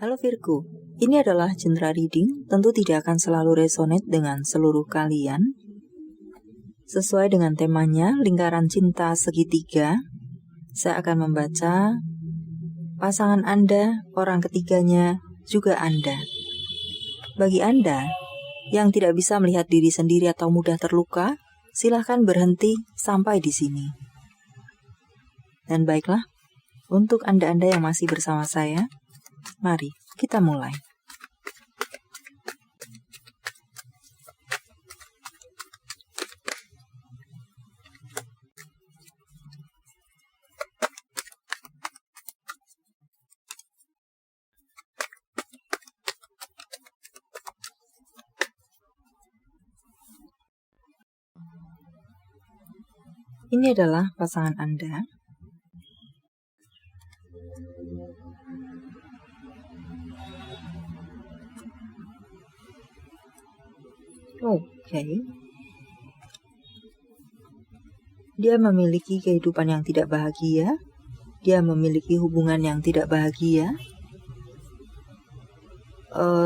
Halo Virgo, ini adalah general reading, tentu tidak akan selalu resonate dengan seluruh kalian. Sesuai dengan temanya, lingkaran cinta segitiga, saya akan membaca pasangan Anda, orang ketiganya, juga Anda. Bagi Anda yang tidak bisa melihat diri sendiri atau mudah terluka, silahkan berhenti sampai di sini. Dan baiklah, untuk Anda-Anda yang masih bersama saya, mari kita mulai. Ini adalah pasangan Anda. Oke. Dia memiliki kehidupan yang tidak bahagia. Dia memiliki hubungan yang tidak bahagia.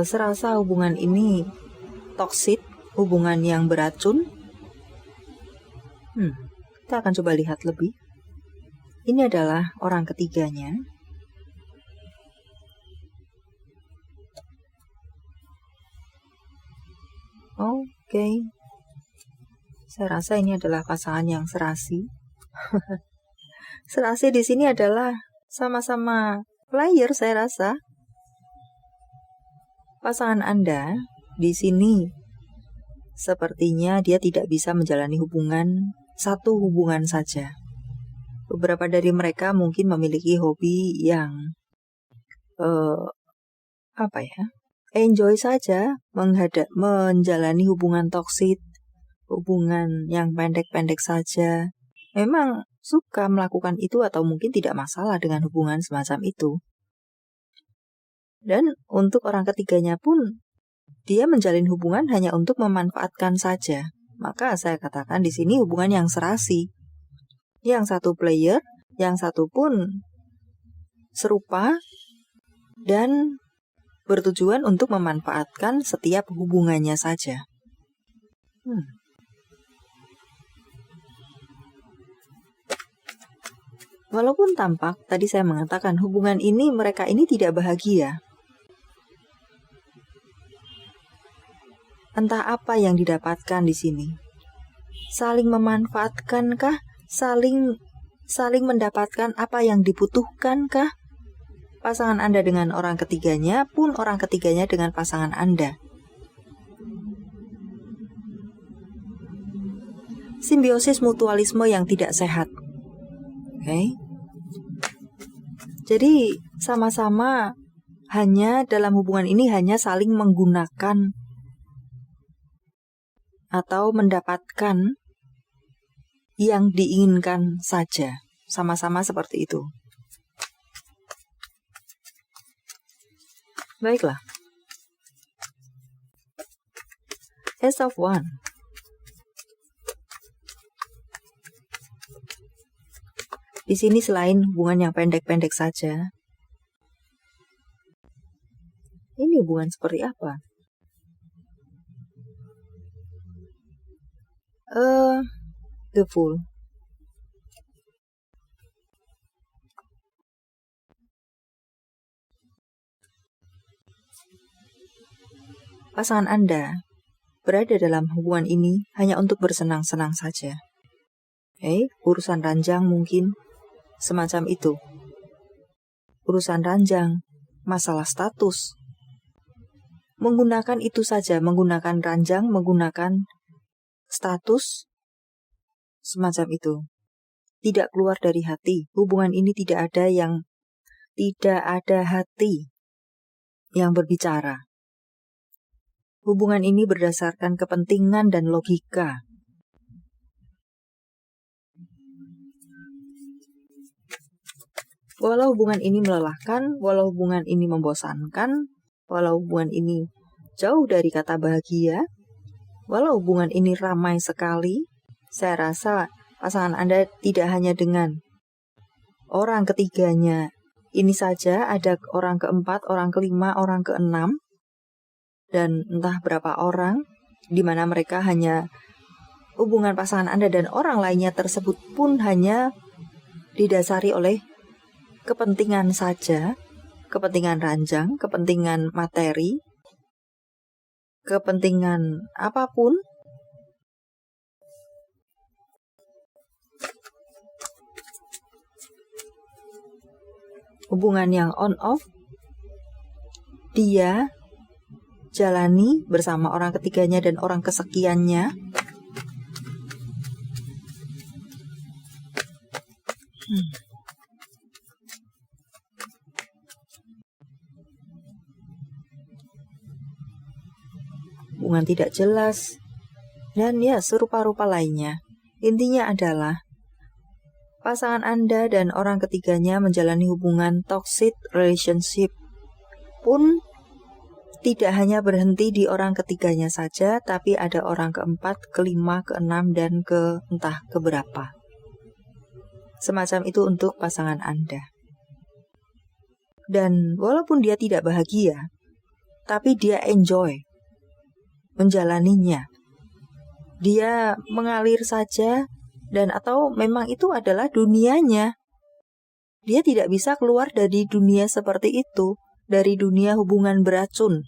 Serasa hubungan ini toksik, hubungan yang beracun. Kita akan coba lihat lebih. Ini adalah orang ketiganya. Oke. Saya rasa ini adalah pasangan yang serasi. Serasi di sini adalah sama-sama player, saya rasa. Pasangan Anda di sini sepertinya dia tidak bisa menjalani satu hubungan saja. Beberapa dari mereka mungkin memiliki hobi yang enjoy saja menjalani hubungan toksik, hubungan yang pendek-pendek saja. Memang suka melakukan itu atau mungkin tidak masalah dengan hubungan semacam itu. Dan untuk orang ketiganya pun, dia menjalin hubungan hanya untuk memanfaatkan saja. Maka saya katakan di sini hubungan yang serasi. Yang satu player, yang satu pun serupa dan bertujuan untuk memanfaatkan setiap hubungannya saja. Walaupun tampak, tadi saya mengatakan hubungan ini, mereka ini tidak bahagia. Entah apa yang didapatkan di sini. Saling memanfaatkankah? Saling mendapatkan apa yang dibutuhkankah? Pasangan Anda dengan orang ketiganya pun orang ketiganya dengan pasangan Anda. Simbiosis mutualisme yang tidak sehat. Oke. Jadi sama-sama hanya dalam hubungan ini hanya saling menggunakan atau mendapatkan yang diinginkan saja. Sama-sama seperti itu. Baiklah. Ace of Wands. Di sini selain hubungan yang pendek-pendek saja, ini hubungan seperti apa? The Fool. Pasangan Anda berada dalam hubungan ini hanya untuk bersenang-senang saja. Urusan ranjang mungkin semacam itu. Urusan ranjang, masalah status. Menggunakan itu saja, menggunakan ranjang, menggunakan status, semacam itu. Tidak keluar dari hati. Hubungan ini tidak ada hati yang berbicara. Hubungan ini berdasarkan kepentingan dan logika. Walau hubungan ini melelahkan, walau hubungan ini membosankan, walau hubungan ini jauh dari kata bahagia, walau hubungan ini ramai sekali, saya rasa pasangan Anda tidak hanya dengan orang ketiganya ini saja ada orang keempat, orang kelima, orang keenam, dan entah berapa orang, di mana mereka hanya hubungan pasangan Anda dan orang lainnya tersebut pun hanya didasari oleh kepentingan saja, kepentingan ranjang, kepentingan materi, kepentingan apapun. Hubungan yang on-off, dia jalani bersama orang ketiganya dan orang kesekiannya. Hubungan tidak jelas, dan ya serupa-rupa lainnya. Intinya adalah pasangan Anda dan orang ketiganya menjalani hubungan toxic relationship pun tidak hanya berhenti di orang ketiganya saja, tapi ada orang keempat, kelima, keenam, dan ke entah keberapa. Semacam itu untuk pasangan Anda. Dan walaupun dia tidak bahagia, tapi dia enjoy menjalaninya. Dia mengalir saja, dan atau memang itu adalah dunianya. Dia tidak bisa keluar dari dunia seperti itu, dari dunia hubungan beracun.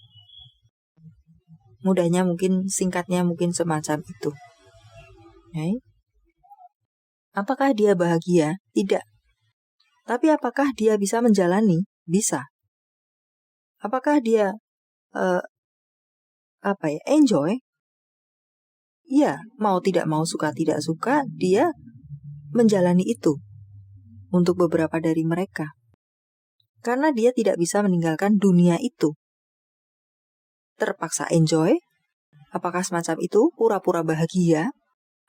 Mudahnya mungkin, singkatnya mungkin semacam itu. Okay. Apakah dia bahagia? Tidak. Tapi apakah dia bisa menjalani? Bisa. Apakah dia enjoy? Ya, mau tidak mau, suka tidak suka, dia menjalani itu untuk beberapa dari mereka. Karena dia tidak bisa meninggalkan dunia itu. Terpaksa enjoy? Apakah semacam itu? Pura-pura bahagia?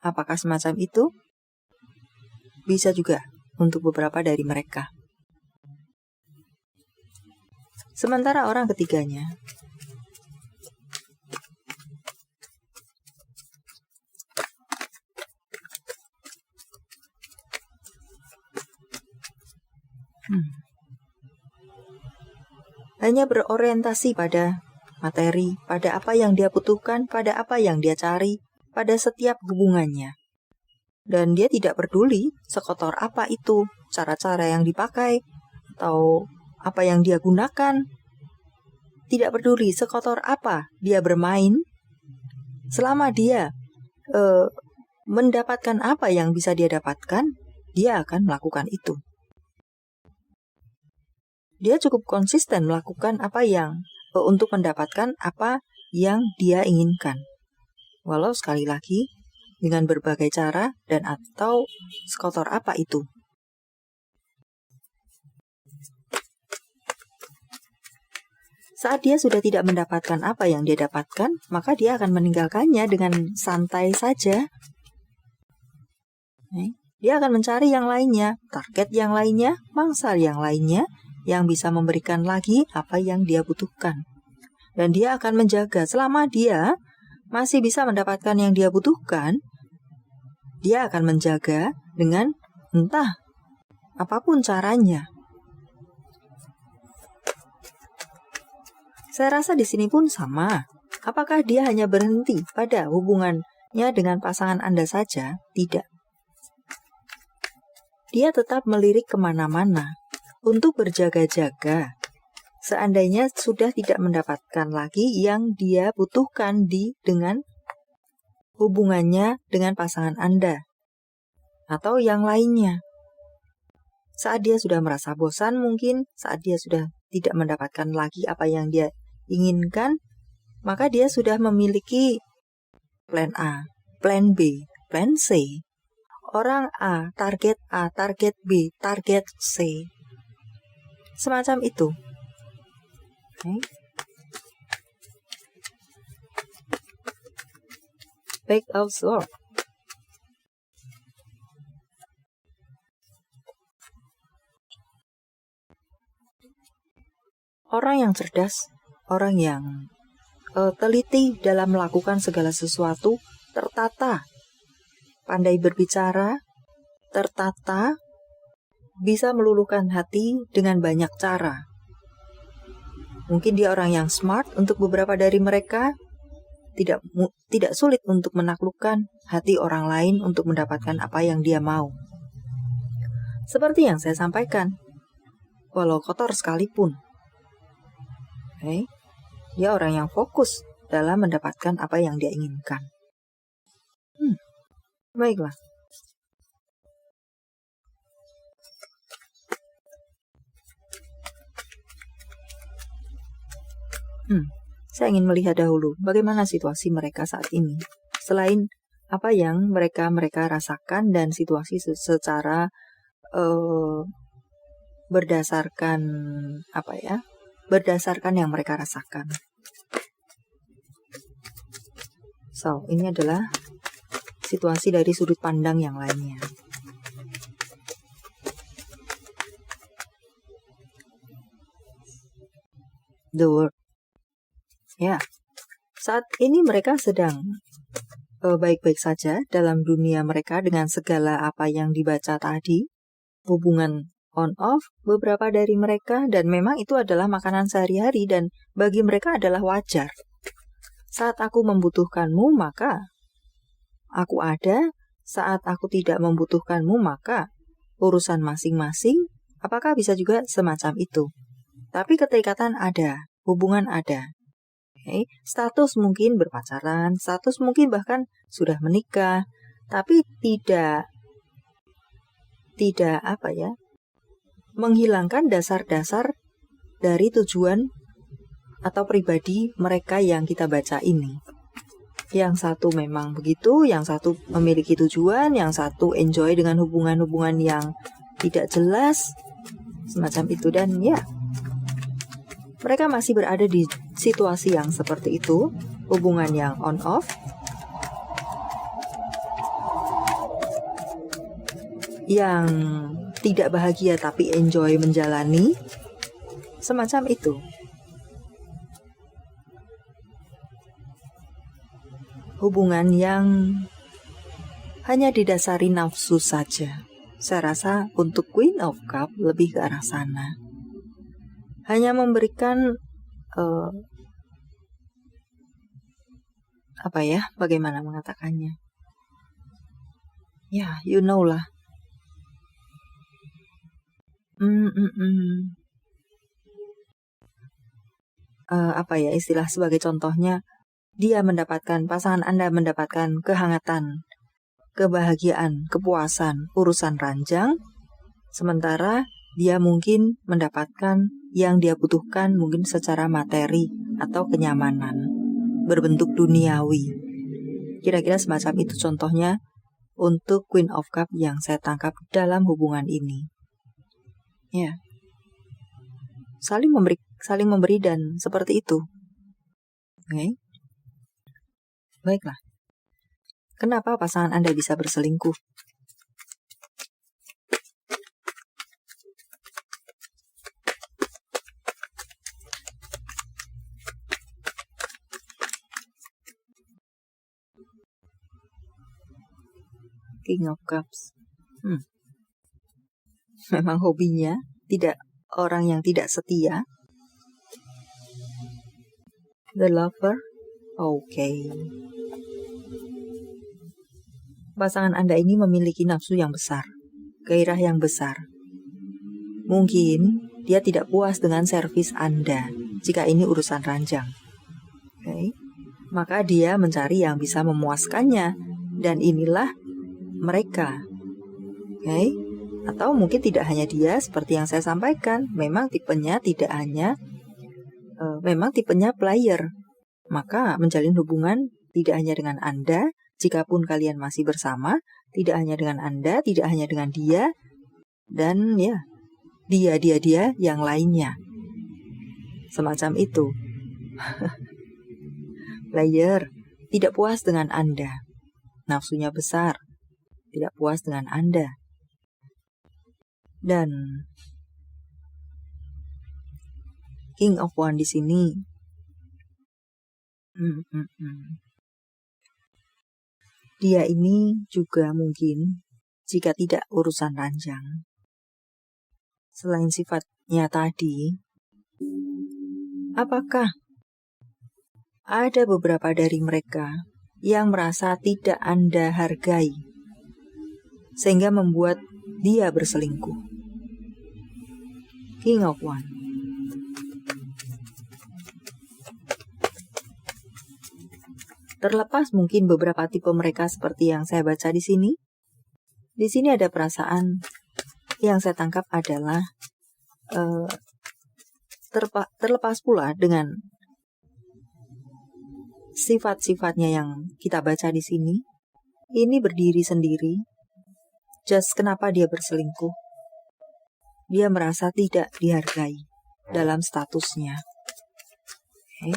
Apakah semacam itu? Bisa juga untuk beberapa dari mereka. Sementara orang ketiganya hanya berorientasi pada materi, pada apa yang dia butuhkan, pada apa yang dia cari, pada setiap hubungannya. Dan dia tidak peduli sekotor apa itu, cara-cara yang dipakai, atau apa yang dia gunakan. Tidak peduli sekotor apa dia bermain, selama dia mendapatkan apa yang bisa dia dapatkan, dia akan melakukan itu. Dia cukup konsisten melakukan apa yang untuk mendapatkan apa yang dia inginkan. Walau sekali lagi dengan berbagai cara dan atau sekotor apa itu. Saat dia sudah tidak mendapatkan apa yang dia dapatkan, maka dia akan meninggalkannya dengan santai saja. Dia akan mencari yang lainnya, target yang lainnya, mangsa yang lainnya, yang bisa memberikan lagi apa yang dia butuhkan. Dan dia akan menjaga selama dia masih bisa mendapatkan yang dia butuhkan, dia akan menjaga dengan entah apapun caranya. Saya rasa di sini pun sama. Apakah dia hanya berhenti pada hubungannya dengan pasangan Anda saja? Tidak. Dia tetap melirik kemana-mana untuk berjaga-jaga. Seandainya sudah tidak mendapatkan lagi yang dia butuhkan dengan hubungannya dengan pasangan Anda atau yang lainnya. Saat dia sudah merasa bosan mungkin, saat dia sudah tidak mendapatkan lagi apa yang dia inginkan, maka dia sudah memiliki plan A, plan B, plan C. Orang A, target B, target C. Semacam itu. Okay. Back of sword. Orang yang cerdas, orang yang teliti dalam melakukan segala sesuatu, tertata, pandai berbicara, tertata, bisa meluluhkan hati dengan banyak cara. Mungkin dia orang yang smart untuk beberapa dari mereka, tidak sulit untuk menaklukkan hati orang lain untuk mendapatkan apa yang dia mau. Seperti yang saya sampaikan, walau kotor sekalipun. Dia orang yang fokus dalam mendapatkan apa yang dia inginkan. Baiklah. Saya ingin melihat dahulu bagaimana situasi mereka saat ini. Selain apa yang mereka rasakan dan situasi secara berdasarkan yang mereka rasakan. So, ini adalah situasi dari sudut pandang yang lainnya. The world. Ya, saat ini mereka sedang baik-baik saja dalam dunia mereka dengan segala apa yang dibaca tadi. Hubungan on-off beberapa dari mereka, dan memang itu adalah makanan sehari-hari dan bagi mereka adalah wajar. Saat aku membutuhkanmu, maka aku ada. Saat aku tidak membutuhkanmu, maka urusan masing-masing. Apakah bisa juga semacam itu? Tapi keterikatan ada, hubungan ada. Status mungkin berpacaran, status mungkin bahkan sudah menikah, tapi tidak menghilangkan dasar-dasar dari tujuan atau pribadi mereka yang kita baca ini. Yang satu memang begitu, yang satu memiliki tujuan, yang satu enjoy dengan hubungan-hubungan yang tidak jelas, semacam itu. Dan ya, mereka masih berada di situasi yang seperti itu, hubungan yang on-off, yang tidak bahagia tapi enjoy menjalani, semacam itu. Hubungan yang hanya didasari nafsu saja. Saya rasa untuk Queen of Cup lebih ke arah sana. Hanya memberikan bagaimana mengatakannya? Ya, you know lah. Istilah sebagai contohnya, pasangan Anda mendapatkan kehangatan, kebahagiaan, kepuasan, urusan ranjang, sementara dia mungkin mendapatkan yang dia butuhkan mungkin secara materi atau kenyamanan berbentuk duniawi. Kira-kira semacam itu contohnya untuk Queen of Cup yang saya tangkap dalam hubungan ini. Ya, saling memberi dan seperti itu. Oke. Baiklah. Kenapa pasangan Anda bisa berselingkuh? King of Cups. Memang hobinya tidak orang yang tidak setia. The Lover. Okay. Pasangan Anda ini memiliki nafsu yang besar, gairah yang besar. Mungkin dia tidak puas dengan servis Anda jika ini urusan ranjang. Okay. Maka dia mencari yang bisa memuaskannya, dan inilah mereka. Okay. Atau mungkin tidak hanya dia, seperti yang saya sampaikan, memang tipenya memang tipenya player. Maka menjalin hubungan tidak hanya dengan Anda, jikapun kalian masih bersama, tidak hanya dengan Anda, tidak hanya dengan dia, dan ya, dia yang lainnya. Semacam itu. Player tidak puas dengan Anda, nafsunya besar, tidak puas dengan Anda. Dan King of Wands di sini dia ini juga mungkin jika tidak urusan ranjang, Selain sifatnya tadi, apakah ada beberapa dari mereka yang merasa tidak Anda hargai, sehingga membuat dia berselingkuh? King of Wands. Terlepas mungkin beberapa tipe mereka seperti yang saya baca di sini ada perasaan yang saya tangkap adalah terlepas pula dengan sifat-sifatnya yang kita baca di sini, ini berdiri sendiri. Just kenapa dia berselingkuh? Dia merasa tidak dihargai dalam statusnya. Okay.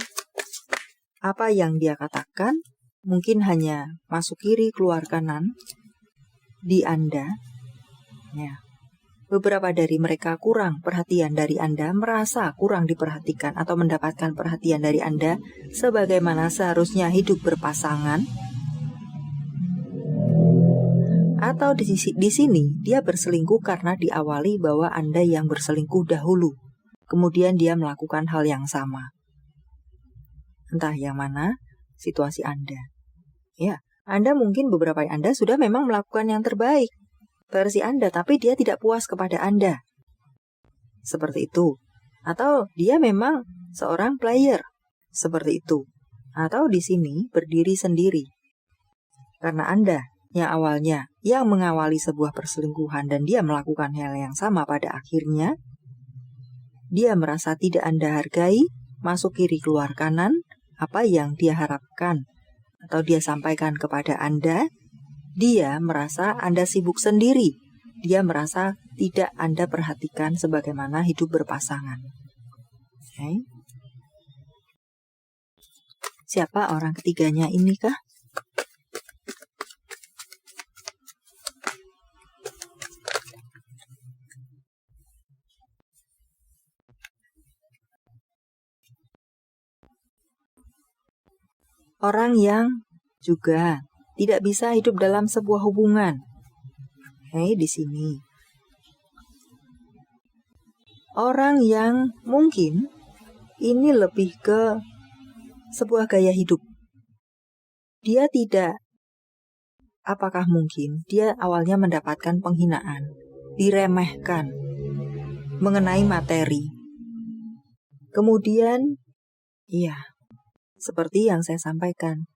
Apa yang dia katakan mungkin hanya masuk kiri keluar kanan di Anda. Ya. Beberapa dari mereka kurang perhatian dari Anda, merasa kurang diperhatikan atau mendapatkan perhatian dari Anda sebagaimana seharusnya hidup berpasangan. Atau di sini dia berselingkuh karena diawali bahwa Anda yang berselingkuh dahulu, kemudian dia melakukan hal yang sama. Entah yang mana situasi Anda. Ya, Anda mungkin beberapa Anda sudah memang melakukan yang terbaik versi Anda, tapi dia tidak puas kepada Anda. Seperti itu. Atau dia memang seorang player. Seperti itu. Atau di sini berdiri sendiri. Karena Anda yang awalnya yang mengawali sebuah perselingkuhan dan dia melakukan hal yang sama pada akhirnya, dia merasa tidak Anda hargai, masuk kiri keluar kanan, apa yang dia harapkan atau dia sampaikan kepada Anda, dia merasa Anda sibuk sendiri. Dia merasa tidak Anda perhatikan sebagaimana hidup berpasangan. Okay. Siapa orang ketiganya ini kah? Orang yang juga tidak bisa hidup dalam sebuah hubungan. Di sini. Orang yang mungkin ini lebih ke sebuah gaya hidup. Dia tidak, apakah mungkin dia awalnya mendapatkan penghinaan, diremehkan mengenai materi. Kemudian, seperti yang saya sampaikan,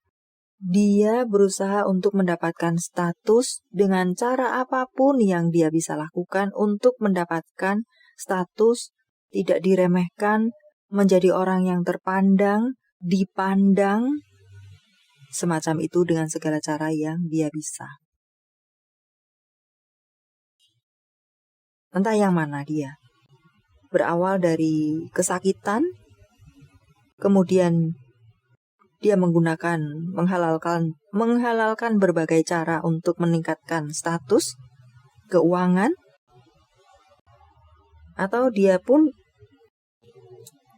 dia berusaha untuk mendapatkan status dengan cara apapun yang dia bisa lakukan untuk mendapatkan status, tidak diremehkan, menjadi orang yang terpandang, dipandang, semacam itu dengan segala cara yang dia bisa. Entah yang mana dia. Berawal dari kesakitan, kemudian dia menghalalkan berbagai cara untuk meningkatkan status, keuangan, atau dia pun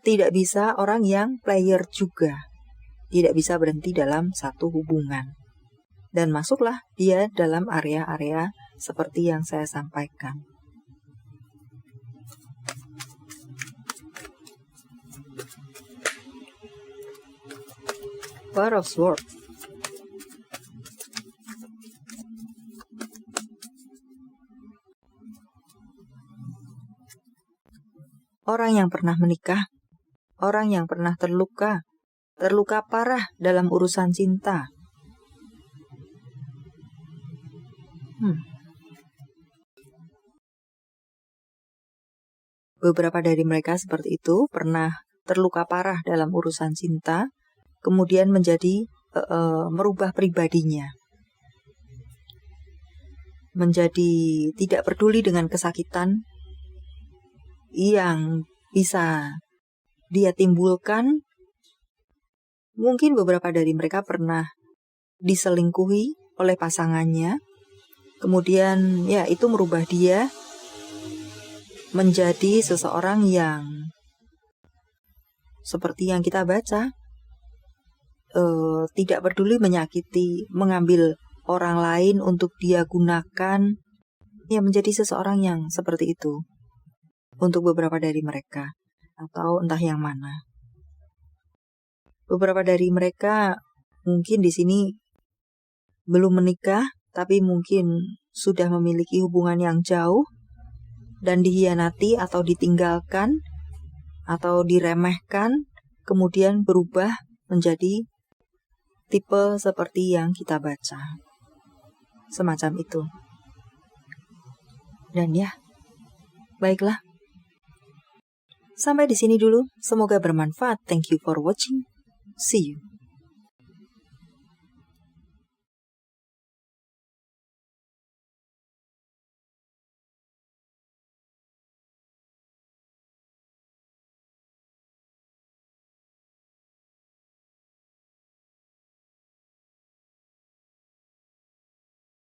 tidak bisa orang yang player juga, tidak bisa berhenti dalam satu hubungan. Dan masuklah dia dalam area-area seperti yang saya sampaikan. Four of Swords. Orang yang pernah menikah, orang yang pernah terluka parah dalam urusan cinta. Beberapa dari mereka seperti itu pernah terluka parah dalam urusan cinta, kemudian menjadi merubah pribadinya, menjadi tidak peduli dengan kesakitan yang bisa dia timbulkan. Mungkin beberapa dari mereka pernah diselingkuhi oleh pasangannya, kemudian itu merubah dia menjadi seseorang yang seperti yang kita baca, tidak peduli menyakiti, mengambil orang lain untuk dia gunakan, menjadi seseorang yang seperti itu. untuk beberapa dari mereka, atau entah yang mana. Beberapa dari mereka mungkin di sini belum menikah, tapi mungkin sudah memiliki hubungan yang jauh dan dihianati atau ditinggalkan atau diremehkan, kemudian berubah menjadi tipe seperti yang kita baca. Semacam itu. Dan ya, baiklah. Sampai di sini dulu. Semoga bermanfaat. Thank you for watching. See you.